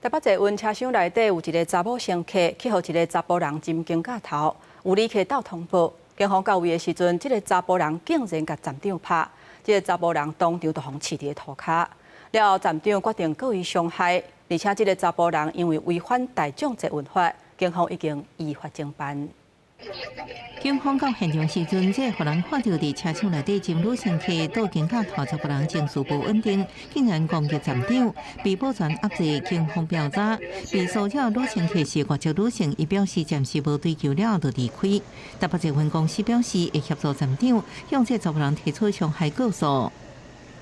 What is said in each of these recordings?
台北捷运车厢内底有一个查某乘客去互一个查甫人จิ้肩胛头，有旅客到通报，警方到位的时阵，这个查甫人竟然甲站长拍，这个查甫人当场就互刺伫涂骹。了后，站长决定告伊伤害，而且这个查甫人因为违反大众捷运法，警方已经依法侦办。 警方到现场时阵，这互人看到伫车厢内底前女乘客倒肩胛头查甫人情绪不稳定，竟然攻击站长，被保全压制。警方调查，被骚扰女乘客是外籍女性，伊表示暂时无追究了就离开。台北捷运公司表示会协助站长向这查甫人提出伤害告诉。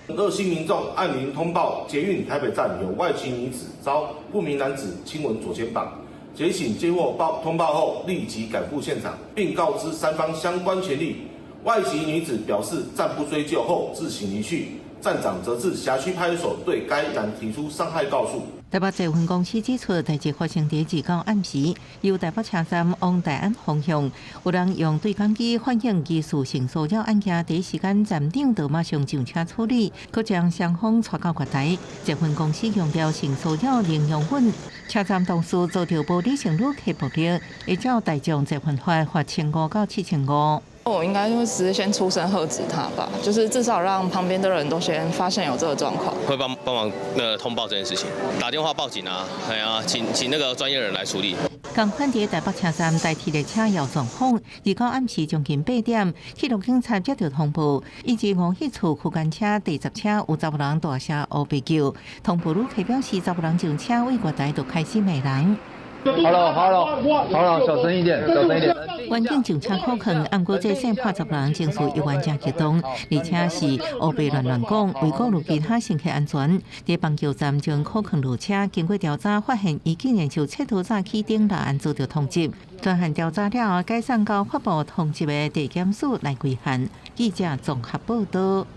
热心民众按铃通报，捷运台北站有外籍女子遭不明男子亲吻左肩膀。 检警接获通报后，立即赶赴现场，并告知三方相关权利。外籍女子表示暂不追究后自行离去，站长则至辖区派出所对该男提出伤害告诉。台北捷运公司指出，代志发生伫29暗时，由台北车站往大安方向，有人用对讲机反映疑似性骚扰案件，第一时间站长就马上上车处理，佮将双方带到月台。捷运公司强调性骚扰零容忍，车站同事遭到无理性旅客暴力，会照大众捷运法罚1500到7500。 我应该会直接先出声喝止他吧，就是至少让旁边的人都先发现有这个状况，会帮忙通报这件事情，打电话报警啊，哎呀，请那个专业人来处理。共款伫台北车站代替列车摇状况，29暗时将近8点，铁路警察接到通报，以及5迄处区间车第10车有查甫人大声黑白叫，通报旅客表示查甫人上车为月台就开始骂人。 好了，小声一点，小声一点。环境上车可能，按过这些拍查人情绪依然真激动，而且是黑白乱讲，为顾虑其他乘客安全，在邦桥站将可能落车，经过调查发现，伊竟然受窃盗早起顶来按遭到通缉。专案调查了后，改送到法部通缉的地检署来归案。记者综合报道。